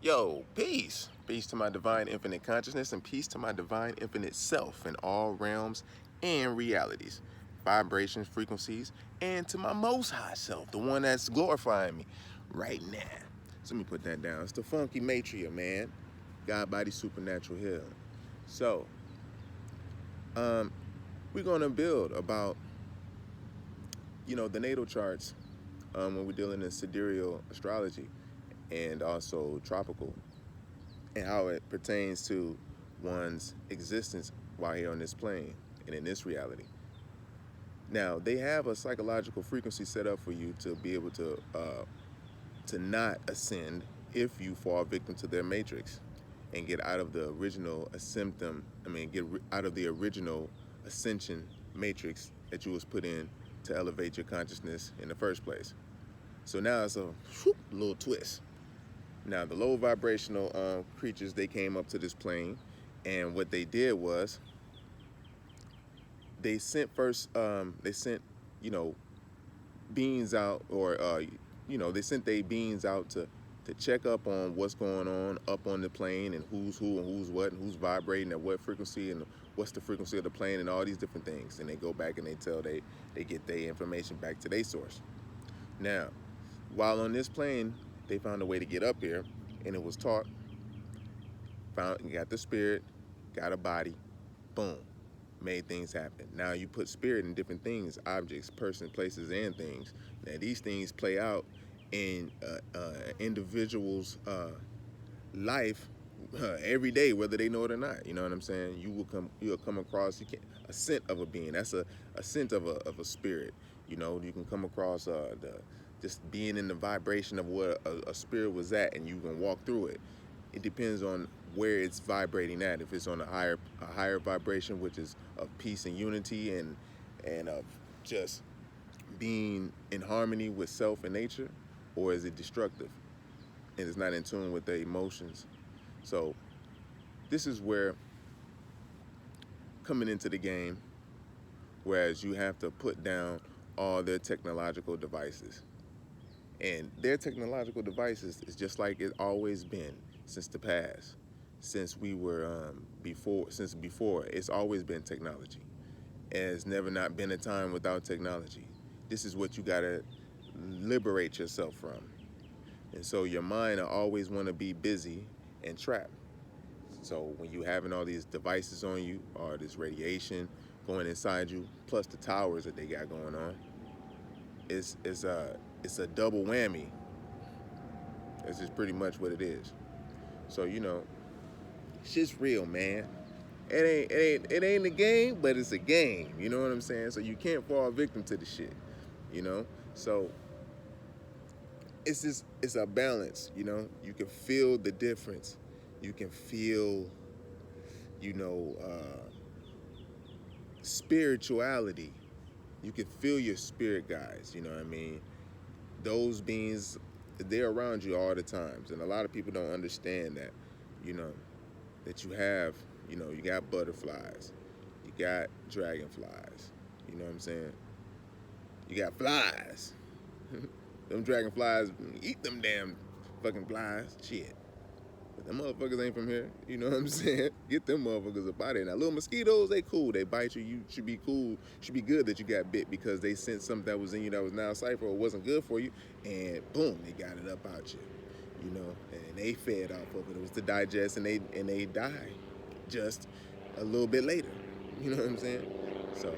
Yo, peace. Peace to my divine infinite consciousness and peace to my divine infinite self in all realms and realities, vibrations, frequencies, and to my most high self, the one that's glorifying me right now. So let me put that down. It's the funky matria, man. God body supernatural healing. So, we're gonna build about the natal charts when we're dealing in sidereal astrology and also tropical and how it pertains to one's existence while here on this plane and in this reality. Now, they have a psychological frequency set up for you to be able to not ascend if you fall victim to their matrix and get out of the original get out of the original ascension matrix that you was put in to elevate your consciousness in the first place. So now it's a little twist. Now, the low vibrational creatures, they came up to this plane, and what they did was they sent you know, beings out, or they sent their beings out to check up on what's going on up on the plane and who's who and who's what and who's vibrating at what frequency and what's the frequency of the plane and all these different things. And they go back and they get their information back to their source. Now, while on this plane, they found a way to get up here, and it was taught. Got the spirit, got a body, boom, made things happen. Now you put spirit in different things, objects, person, places, and things. Now these things play out in individuals' life every day, whether they know it or not. You know what I'm saying? You'll come across a scent of a being. That's a scent of a spirit. You know, you can come across just being in the vibration of what a spirit was at, and you can walk through it. It depends on where it's vibrating at. If it's on a higher vibration, which is of peace and unity and of just being in harmony with self and nature, or is it destructive and it's not in tune with their emotions? So this is where coming into the game, whereas you have to put down all their technological devices. And their technological devices is just like it's always been since the past, since we were since before. It's always been technology. It's never not been a time without technology. This is what you gotta liberate yourself from. And so your mind will always want to be busy and trapped. So when you having all these devices on you, or this radiation going inside you, plus the towers that they got going on, it's a double whammy. That's just pretty much what it is. So shit's real, man. It ain't a game, but it's a game. You know what I'm saying? So you can't fall victim to the shit. You know. So it's a balance. You can feel the difference. You can feel, you know, spirituality. You can feel your spirit guides. You know what I mean? Those beings, they're around you all the times, and a lot of people don't understand that. You know, that you have. You got butterflies, you got dragonflies. You know what I'm saying? You got flies. Them dragonflies eat them damn fucking flies. Shit. But them motherfuckers ain't from here. You know what I'm saying? Get them motherfuckers up out of here. Now, little mosquitoes, they cool. They bite you. You should be cool. Should be good that you got bit because they sent something that was in you that was now cipher or wasn't good for you. And boom, they got it up out you. And they fed off of it. It was to digest, and they die just a little bit later. You know what I'm saying? So,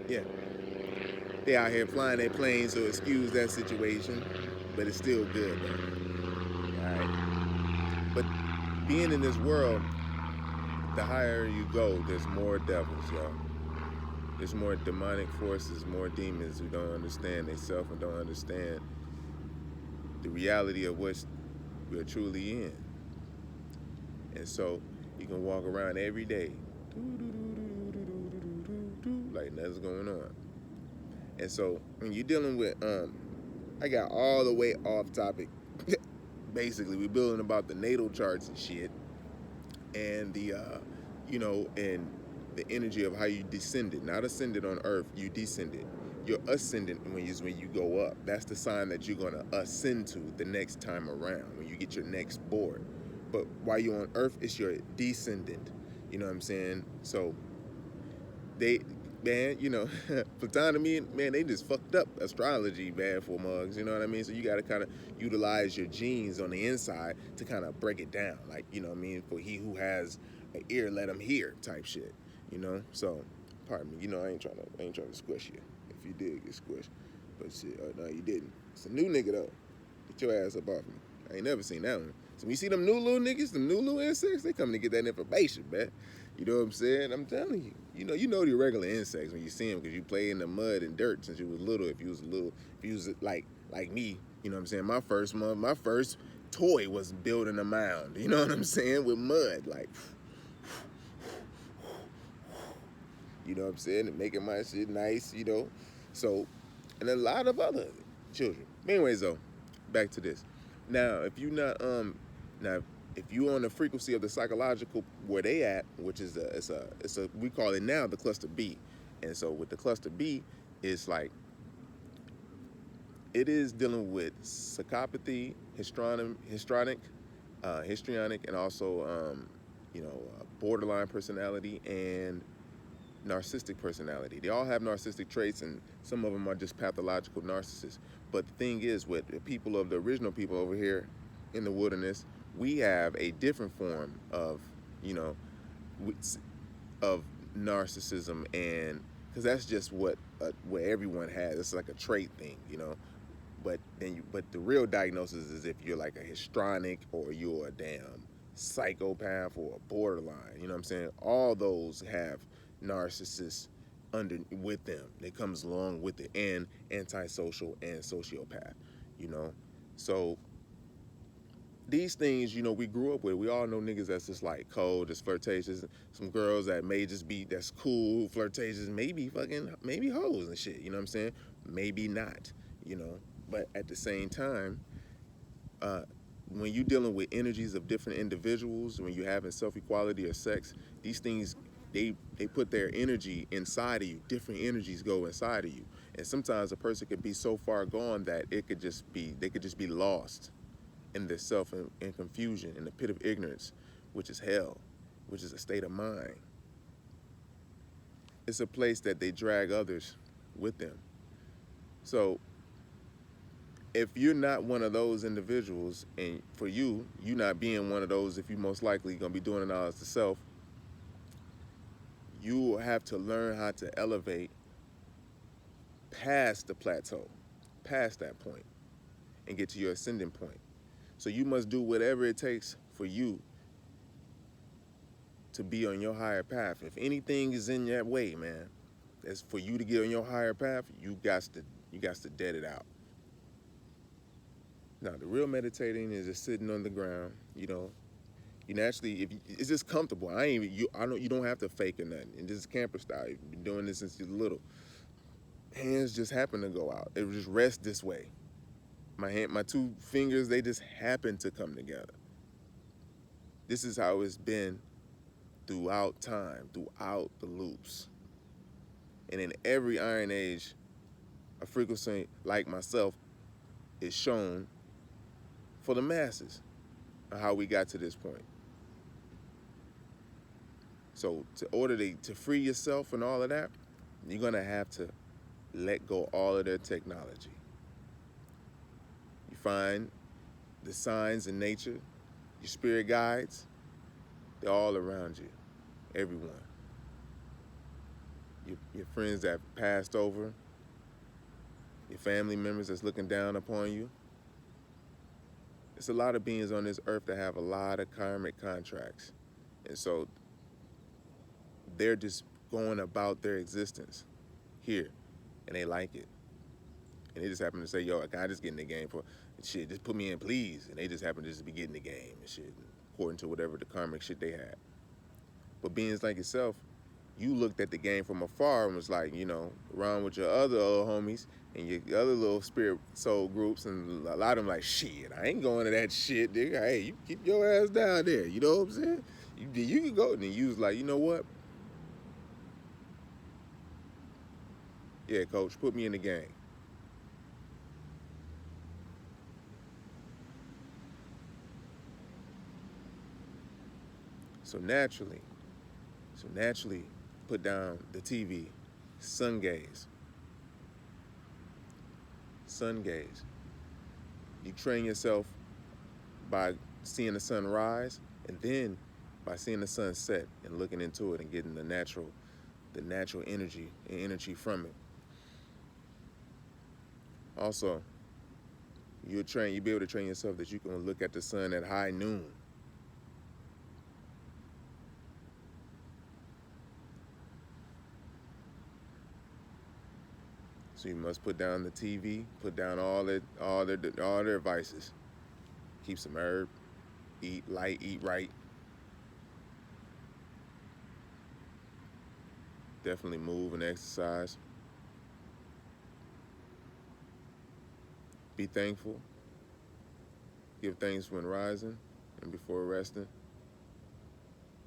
yeah. They out here flying their planes, so excuse that situation. But it's still good, though. Alright? But being in this world, the higher you go, there's more devils, y'all. There's more demonic forces, more demons who don't understand themselves and don't understand the reality of what we're truly in. And so you can walk around every day like nothing's going on. And so when you're dealing with, I got all the way off topic. Basically, we're building about the natal charts and shit, and and the energy of how you descended, not ascended on Earth. You descended. you're ascendant when you go up. That's the sign that you're gonna ascend to the next time around when you get your next board. But while you're on Earth, it's your descendant. You know what I'm saying? So they, man, you know, Platonic, man, they just fucked up astrology, man, for mugs. You know what I mean? So you got to kind of utilize your genes on the inside to kind of break it down. Like, you know what I mean? For he who has an ear, let him hear, type shit. You know? So, pardon me. You know, I ain't trying to squish you. If you did get squished, but shit, no, you didn't. It's a new nigga though. Get your ass up off me. I ain't never seen that one. So when you see them new little niggas, them new little insects, they coming to get that information, man. You know what I'm saying? I'm telling you. You know the regular insects when you see them because you play in the mud and dirt since you was little. If you was like me, you know what I'm saying? My first toy was building a mound. You know what I'm saying? With mud, like, you know what I'm saying? And making my shit nice, you know. So, and a lot of other children. Anyways, though, back to this. Now, if you not now if you on the frequency of the psychological where they at, which is it's a we call it now the cluster B, and so with the cluster B, it's like it is dealing with psychopathy, histrionic, and also borderline personality and narcissistic personality. They all have narcissistic traits, and some of them are just pathological narcissists. But the thing is, with the people of the original people over here in the wilderness, we have a different form of, of narcissism, and because that's just what everyone has. It's like a trait thing, you know. But the real diagnosis is if you're like a histrionic or you're a damn psychopath or a borderline. You know what I'm saying? All those have narcissists with them. It comes along with it, and antisocial and sociopath. You know, so these things, we grew up with. We all know niggas that's just like cold, just flirtatious. Some girls that may just be that's cool, flirtatious, maybe hoes and shit. You know what I'm saying? Maybe not. You know, but at the same time, when you're dealing with energies of different individuals, when you're having self-equality or sex, these things they put their energy inside of you. Different energies go inside of you, and sometimes a person could be so far gone that they could just be lost in their self and confusion, in the pit of ignorance, which is hell, which is a state of mind. It's a place that they drag others with them. So if you're not one of those individuals, and for you not being one of those, if you most likely gonna be doing it all as the self, you will have to learn how to elevate past the plateau, past that point, and get to your ascending point. So you must do whatever it takes for you to be on your higher path. If anything is in that way, man, that's for you to get on your higher path, you got to dead it out. Now, the real meditating is just sitting on the ground, You naturally, it's just comfortable. You don't have to fake or nothing. And this is camper style. You've been doing this since you're little. Hands just happen to go out. It would just rest this way. My two fingers, they just happen to come together. This is how it's been throughout time, throughout the loops. And in every Iron Age, a frequency like myself is shown for the masses of how we got to this point. So in order to free yourself and all of that, you're gonna have to let go all of their technology. You find the signs in nature, your spirit guides, they're all around you, everyone. Your friends that passed over, your family members that's looking down upon you. It's a lot of beings on this earth that have a lot of karmic contracts. And so they're just going about their existence here, and they like it. And they just happen to say, yo, I just get in the game for shit, just put me in, please. And they just happen to just be getting the game and shit, according to whatever the karmic shit they had. But beings like yourself, you looked at the game from afar and was like, around with your other old homies and your other little spirit soul groups, and a lot of them like, shit, I ain't going to that shit, nigga. Hey, you keep your ass down there, you know what I'm saying? You can go. And then you was like, you know what? Yeah, coach, put me in the game. So naturally, so naturally, put down the TV, sun gaze, sun gaze. You train yourself by seeing the sun rise, and then by seeing the sun set and looking into it and getting the natural energy from it. Also, you'll be able to train yourself that you can look at the sun at high noon. So you must put down the TV, put down all their vices. Keep some herb, eat light, eat right. Definitely move and exercise. Be thankful. Give thanks when rising and before resting.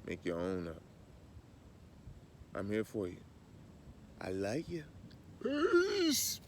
Make your own up. I'm here for you. I like you. Peace.